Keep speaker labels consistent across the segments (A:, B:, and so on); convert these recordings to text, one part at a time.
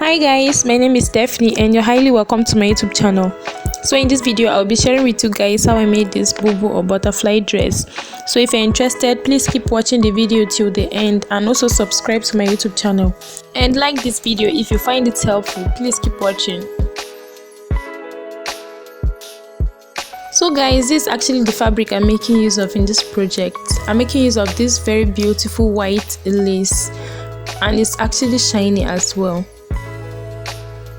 A: Hi guys, my name is Stephanie and you're highly welcome to my YouTube channel. So in this video I'll be sharing with you guys how I made this bubu or butterfly dress. So if you're interested, please keep watching the video till the end and also subscribe to my YouTube channel. And like this video if you find it helpful. Please keep watching. So guys, this is actually the fabric I'm making use of in this project. I'm making use of this very beautiful white lace and it's actually shiny as well.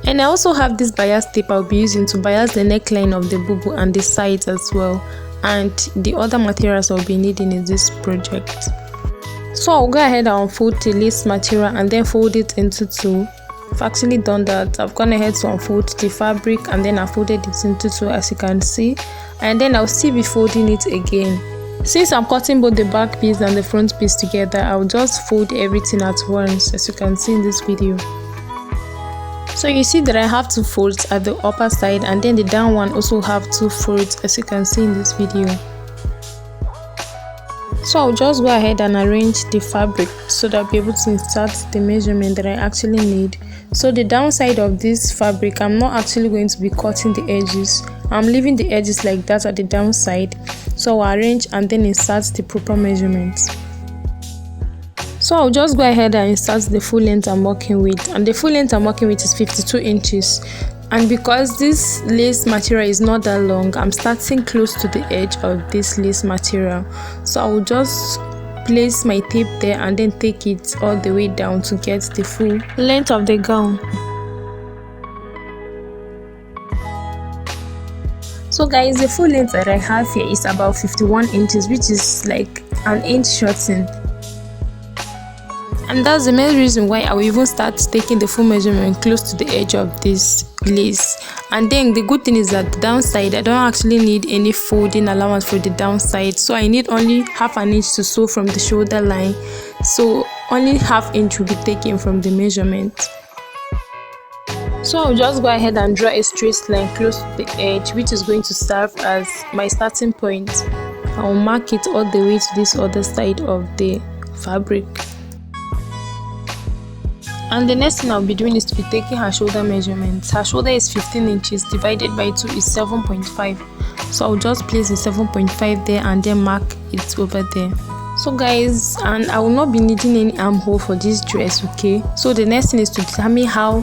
A: And I also have this bias tape I'll be using to bias the neckline of the bubu and the sides as well, and the other materials I'll be needing in this project. So I'll go ahead and unfold the lace material and then fold it into two. I've actually done that. I've gone ahead to unfold the fabric and then I folded it into two, as you can see, and then I'll still be folding it again. Since I'm cutting both the back piece and the front piece together, I'll just fold everything at once, as you can see in this video. So you see that I have two folds at the upper side and then the down one also have two folds, as you can see in this video. So I'll just go ahead and arrange the fabric so that I'll be able to insert the measurement that I actually need. So the downside of this fabric, I'm not actually going to be cutting the edges. I'm leaving the edges like that at the downside. So I'll arrange and then insert the proper measurements. So I'll just go ahead and insert the full length I'm working with, and the full length I'm working with is 52 inches. And because this lace material is not that long, I'm starting close to the edge of this lace material. So I will just place my tape there and then take it all the way down to get the full length of the gown. So guys, the full length that I have here is about 51 inches, which is like an inch shortened. And that's the main reason why I will even start taking the full measurement close to the edge of this lace. And then the good thing is that the downside, I don't actually need any folding allowance for the downside. So I need only half an inch to sew from the shoulder line. So only half inch will be taken from the measurement. So I'll just go ahead and draw a straight line close to the edge, which is going to serve as my starting point. I'll mark it all the way to this other side of the fabric. And the next thing I'll be doing is to be taking her shoulder measurements. Her shoulder is 15 inches, divided by 2 is 7.5. So I'll just place the 7.5 there and then mark it over there. So guys, and I will not be needing any armhole for this dress, okay? So the next thing is to determine how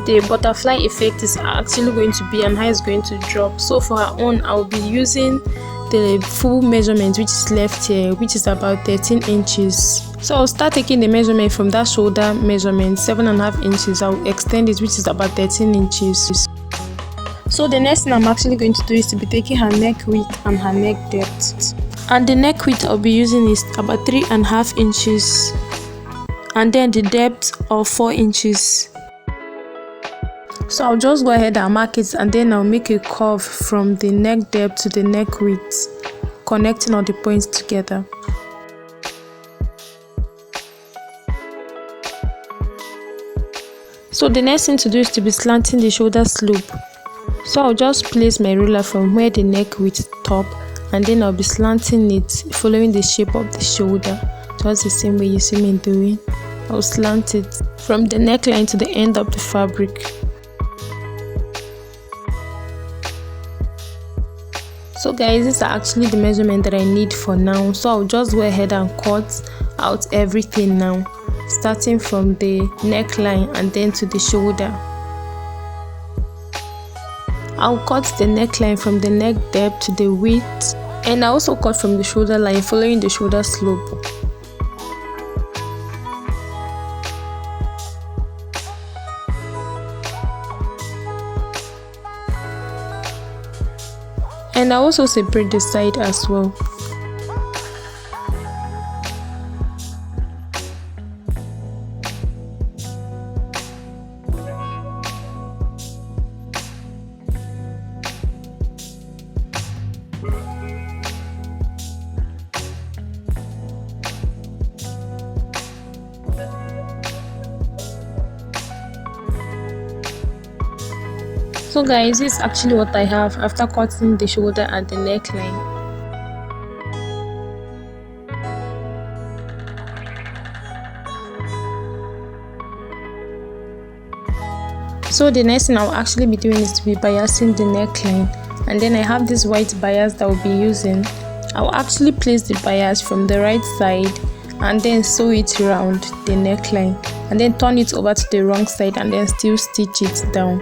A: the butterfly effect is actually going to be and how it's going to drop. So for her own, I'll be using the full measurement which is left here, which is about 13 inches. So I'll start taking the measurement from that shoulder measurement, 7.5 inches. I'll extend it, which is about 13 inches. So the next thing I'm actually going to do is to be taking her neck width and her neck depth. And the neck width I'll be using is about 3.5 inches, and then the depth of 4 inches. So I'll just go ahead and mark it, and then I'll make a curve from the neck depth to the neck width, connecting all the points together. So the next thing to do is to be slanting the shoulder slope. So I'll just place my ruler from where the neck width top, and then I'll be slanting it following the shape of the shoulder, just the same way you see me doing. I'll slant it from the neckline to the end of the fabric. So guys, these are actually the measurement that I need for now. So I'll just go ahead and cut out everything now, starting from the neckline and then to the shoulder. I'll cut the neckline from the neck depth to the width, and I also cut from the shoulder line following the shoulder slope. And I also separate the side as well. So guys, this is actually what I have after cutting the shoulder and the neckline. So the next thing I'll actually be doing is to be biasing the neckline, and then I have this white bias that I'll be using. I'll actually place the bias from the right side and then sew it around the neckline, and then turn it over to the wrong side and then still stitch it down.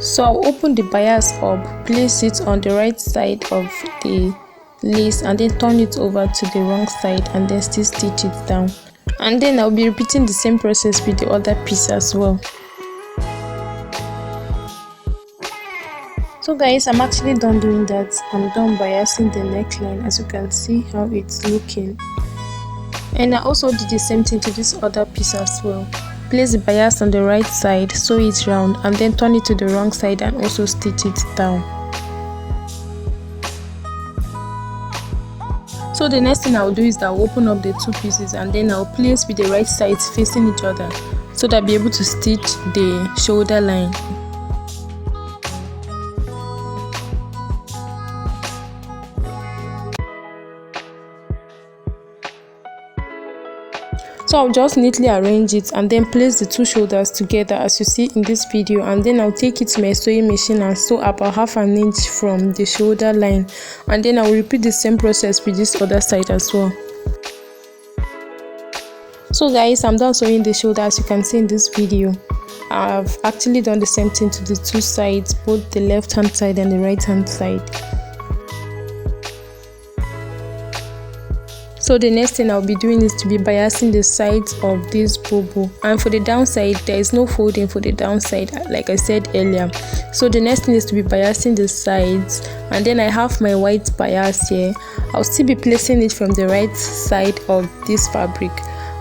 A: So I'll open the bias up, place it on the right side of the lace and then turn it over to the wrong side and then still stitch it down. And then I'll be repeating the same process with the other piece as well. So guys, I'm actually done doing that. I'm done biasing the neckline, as you can see how it's looking. And I also did the same thing to this other piece as well. Place the bias on the right side, sew it round and then turn it to the wrong side and also stitch it down. So the next thing I'll do is that I'll open up the two pieces and then I'll place with the right sides facing each other so that I'll be able to stitch the shoulder line. So I'll just neatly arrange it and then place the two shoulders together as you see in this video, and then I'll take it to my sewing machine and sew about ½ an inch from the shoulder line, and then I'll repeat the same process with this other side as well. So guys, I'm done sewing the shoulder as you can see in this video. I've actually done the same thing to the two sides, both the left hand side and the right hand side. So the next thing I'll be doing is to be biasing the sides of this bubu, and for the downside there is no folding for the downside like I said earlier. So the next thing is to be biasing the sides, and then I have my white bias here. I'll still be placing it from the right side of this fabric.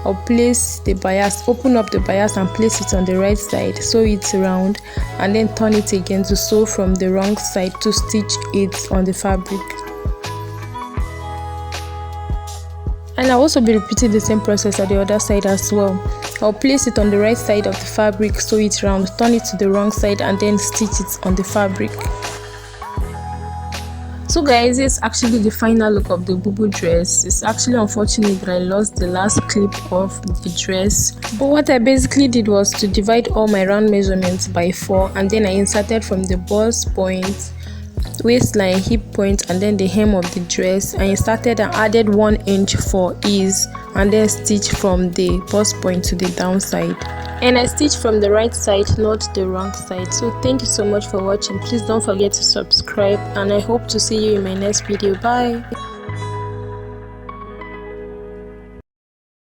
A: I'll place the bias, open up the bias and place it on the right side, sew it round and then turn it again to sew from the wrong side to stitch it on the fabric. And I'll also be repeating the same process at the other side as well. I'll place it on the right side of the fabric, sew it round, turn it to the wrong side and then stitch it on the fabric. So guys, it's actually the final look of the bubu dress. It's actually unfortunate that I lost the last clip of the dress, but what I basically did was to divide all my round measurements by 4, and then I inserted from the bust point, waistline, hip point and then the hem of the dress. I inserted and added 1 inch for ease and then stitch from the bust point to the downside, and I stitched from the right side, not the wrong side. So thank you so much for watching. Please don't forget to subscribe and I hope to see you in my next video. Bye.